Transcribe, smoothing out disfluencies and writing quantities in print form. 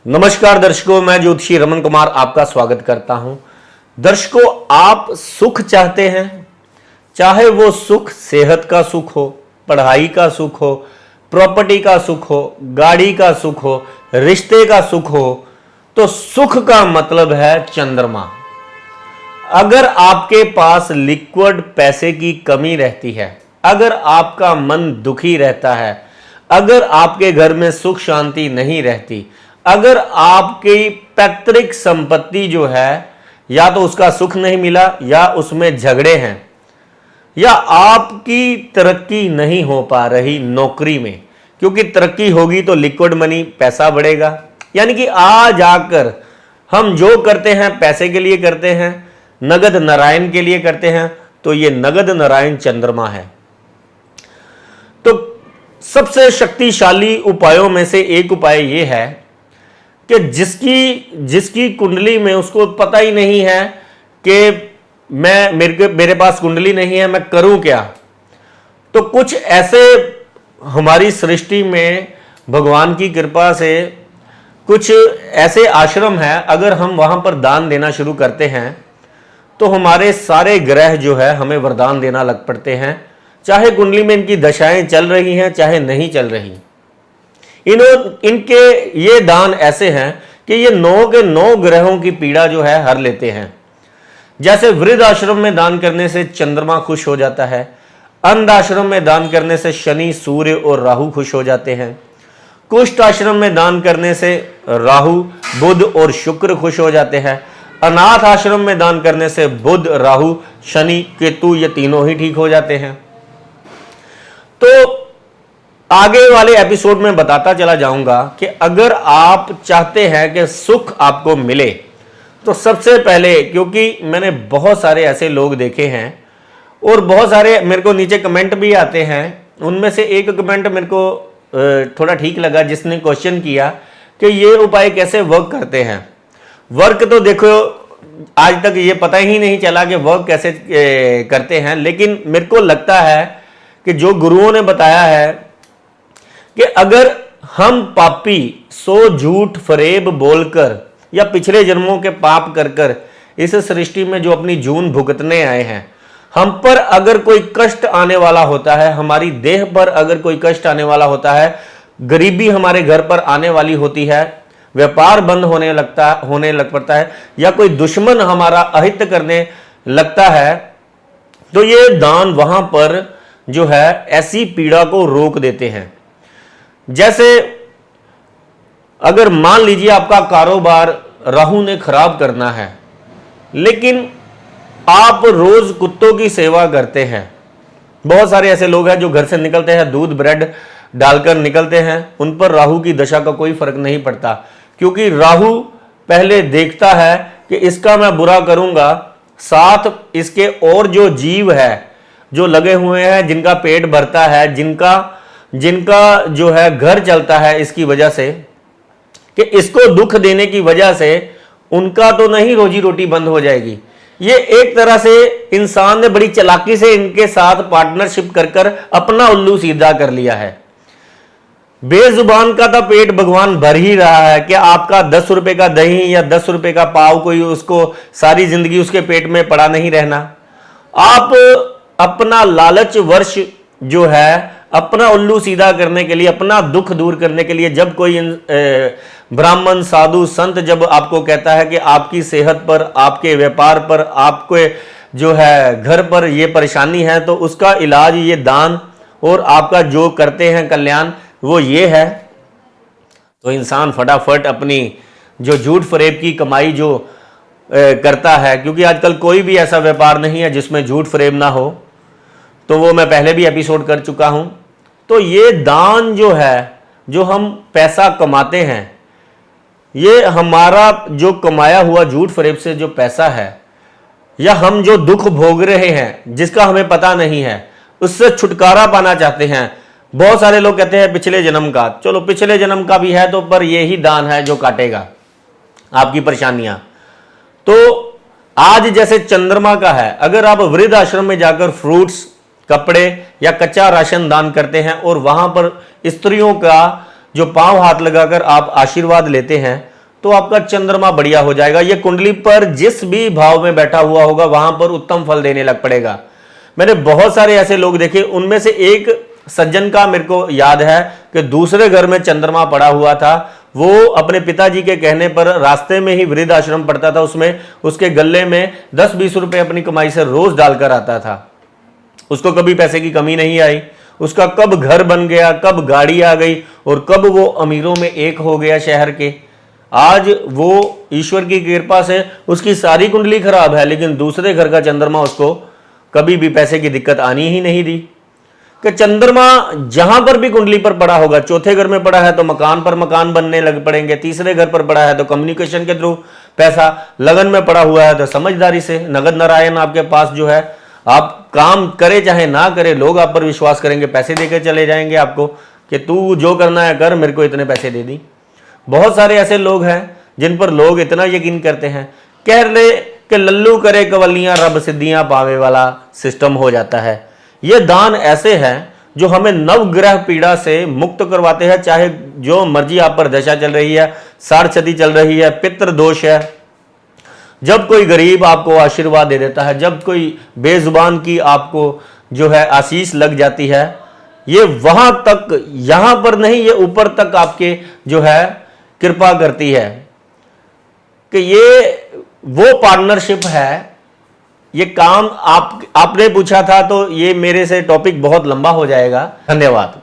नमस्कार दर्शकों, मैं ज्योतिषी रमन कुमार आपका स्वागत करता हूं। दर्शकों, आप सुख चाहते हैं, चाहे वो सुख सेहत का सुख हो, पढ़ाई का सुख हो, प्रॉपर्टी का सुख हो, गाड़ी का सुख हो, रिश्ते का सुख हो, तो सुख का मतलब है चंद्रमा। अगर आपके पास लिक्विड पैसे की कमी रहती है, अगर आपका मन दुखी रहता है, अगर आपके घर में सुख शांति नहीं रहती, अगर आपकी पैतृक संपत्ति जो है या तो उसका सुख नहीं मिला या उसमें झगड़े हैं, या आपकी तरक्की नहीं हो पा रही नौकरी में, क्योंकि तरक्की होगी तो लिक्विड मनी पैसा बढ़ेगा। यानी कि आ जाकर हम जो करते हैं पैसे के लिए करते हैं, नगद नारायण के लिए करते हैं, तो ये नगद नारायण चंद्रमा है। तो सबसे शक्तिशाली उपायों में से एक उपाय यह है कि जिसकी कुंडली में उसको पता ही नहीं है कि मेरे पास कुंडली नहीं है, मैं करूं क्या। तो कुछ ऐसे हमारी सृष्टि में भगवान की कृपा से कुछ ऐसे आश्रम है, अगर हम वहां पर दान देना शुरू करते हैं तो हमारे सारे ग्रह जो है हमें वरदान देना लग पड़ते हैं, चाहे कुंडली में इनकी दशाएं चल रही हैं चाहे नहीं चल रही। इनके ये दान ऐसे हैं कि ये 9 के 9 ग्रहों की पीड़ा जो है हर लेते हैं। जैसे वृद्ध आश्रम में दान करने से चंद्रमा खुश हो जाता है, अंध आश्रम में दान करने से शनि, सूर्य और राहु खुश हो जाते हैं, कुष्ठ आश्रम में दान करने से राहु, बुध और शुक्र खुश हो जाते हैं, अनाथ आश्रम में दान करने से बुध, राहु, शनि, केतु ये तीनों ही ठीक हो जाते हैं। तो आगे वाले एपिसोड में बताता चला जाऊंगा कि अगर आप चाहते हैं कि सुख आपको मिले, तो सबसे पहले, क्योंकि मैंने बहुत सारे ऐसे लोग देखे हैं और बहुत सारे मेरे को नीचे कमेंट भी आते हैं, उनमें से एक कमेंट मेरे को थोड़ा ठीक लगा, जिसने क्वेश्चन किया कि ये उपाय कैसे वर्क करते हैं। वर्क तो देखो आज तक ये पता ही नहीं चला कि वर्क कैसे करते हैं, लेकिन मेरे को लगता है कि जो गुरुओं ने बताया है कि अगर हम पापी 100 झूठ फरेब बोलकर या पिछले जन्मों के पाप कर कर इस सृष्टि में जो अपनी जून भुगतने आए हैं, हम पर अगर कोई कष्ट आने वाला होता है, हमारी देह पर अगर कोई कष्ट आने वाला होता है, गरीबी हमारे घर पर आने वाली होती है, व्यापार बंद होने लग पड़ता है, या कोई दुश्मन हमारा अहित करने लगता है, तो ये दान वहां पर जो है ऐसी पीड़ा को रोक देते हैं। जैसे अगर मान लीजिए आपका कारोबार राहु ने खराब करना है, लेकिन आप रोज कुत्तों की सेवा करते हैं। बहुत सारे ऐसे लोग हैं जो घर से निकलते हैं, दूध ब्रेड डालकर निकलते हैं, उन पर राहु की दशा का कोई फर्क नहीं पड़ता, क्योंकि राहु पहले देखता है कि इसका मैं बुरा करूंगा, साथ इसके और जो जीव है जो लगे हुए हैं, जिनका पेट भरता है, जिनका जो है घर चलता है, इसकी वजह से कि इसको दुख देने की वजह से उनका तो नहीं रोजी रोटी बंद हो जाएगी। ये एक तरह से इंसान ने बड़ी चालाकी से इनके साथ पार्टनरशिप कर अपना उल्लू सीधा कर लिया है। बेजुबान का तो पेट भगवान भर ही रहा है कि आपका 10 रुपए का दही या 10 रुपए का पाव कोई उसको सारी जिंदगी उसके पेट में पड़ा नहीं रहना। आप अपना लालच वर्ष जो है अपना उल्लू सीधा करने के लिए, अपना दुख दूर करने के लिए, जब कोई ब्राह्मण साधु संत जब आपको कहता है कि आपकी सेहत पर, आपके व्यापार पर, आपके जो है घर पर ये परेशानी है, तो उसका इलाज ये दान और आपका जो करते हैं कल्याण वो ये है, तो इंसान फटाफट अपनी जो झूठ फरेब की कमाई जो करता है, क्योंकि आजकल कोई भी ऐसा व्यापार नहीं है जिसमें झूठ फरेब ना हो, तो वो मैं पहले भी एपिसोड कर चुका हूं। तो ये दान जो है, जो हम पैसा कमाते हैं, ये हमारा जो कमाया हुआ झूठ फरेब से जो पैसा है, या हम जो दुख भोग रहे हैं जिसका हमें पता नहीं है, उससे छुटकारा पाना चाहते हैं। बहुत सारे लोग कहते हैं पिछले जन्म का, चलो पिछले जन्म का भी है, तो पर यही दान है जो काटेगा आपकी परेशानियां। तो आज जैसे चंद्रमा का है, अगर आप वृद्ध आश्रम में जाकर फ्रूट्स, कपड़े या कच्चा राशन दान करते हैं और वहां पर स्त्रियों का जो पांव हाथ लगाकर आप आशीर्वाद लेते हैं तो आपका चंद्रमा बढ़िया हो जाएगा। यह कुंडली पर जिस भी भाव में बैठा हुआ होगा वहां पर उत्तम फल देने लग पड़ेगा। मैंने बहुत सारे ऐसे लोग देखे, उनमें से एक सज्जन का मेरे को याद है कि दूसरे घर में चंद्रमा पड़ा हुआ था। वो अपने पिताजी के कहने पर रास्ते में ही वृद्ध आश्रम पड़ता था, उसमें उसके गले में 10-20 रुपए अपनी कमाई से रोज डालकर आता था। उसको कभी पैसे की कमी नहीं आई। उसका कब घर बन गया, कब गाड़ी आ गई और कब वो अमीरों में एक हो गया शहर के। आज वो ईश्वर की कृपा से उसकी सारी कुंडली खराब है, लेकिन दूसरे घर का चंद्रमा उसको कभी भी पैसे की दिक्कत आनी ही नहीं दी। कि चंद्रमा जहां पर भी कुंडली पर पड़ा होगा, चौथे घर में पड़ा है तो मकान पर मकान बनने लग पड़ेंगे, तीसरे घर पर पड़ा है तो कम्युनिकेशन के थ्रू पैसा, लगन में पड़ा हुआ है तो समझदारी से नगद नारायण आपके पास जो है, आप काम करे चाहे ना करे, लोग आप पर विश्वास करेंगे, पैसे देकर चले जाएंगे आपको कि तू जो करना है कर, मेरे को इतने पैसे दे दी। बहुत सारे ऐसे लोग हैं जिन पर लोग इतना यकीन करते हैं, कह रहे कि लल्लू करे कवलियां रब सिद्धियां पावे वाला सिस्टम हो जाता है। ये दान ऐसे हैं जो हमें नवग्रह पीड़ा से मुक्त करवाते हैं, चाहे जो मर्जी आप पर दशा चल रही है, साढ़ चल रही है, पितृ दोष है। जब कोई गरीब आपको आशीर्वाद दे देता है, जब कोई बेजुबान की आपको जो है आशीष लग जाती है, ये वहां तक, यहां पर नहीं, ये ऊपर तक आपके जो है कृपा करती है कि ये वो पार्टनरशिप है। ये काम आपने पूछा था तो ये मेरे से टॉपिक बहुत लंबा हो जाएगा। धन्यवाद।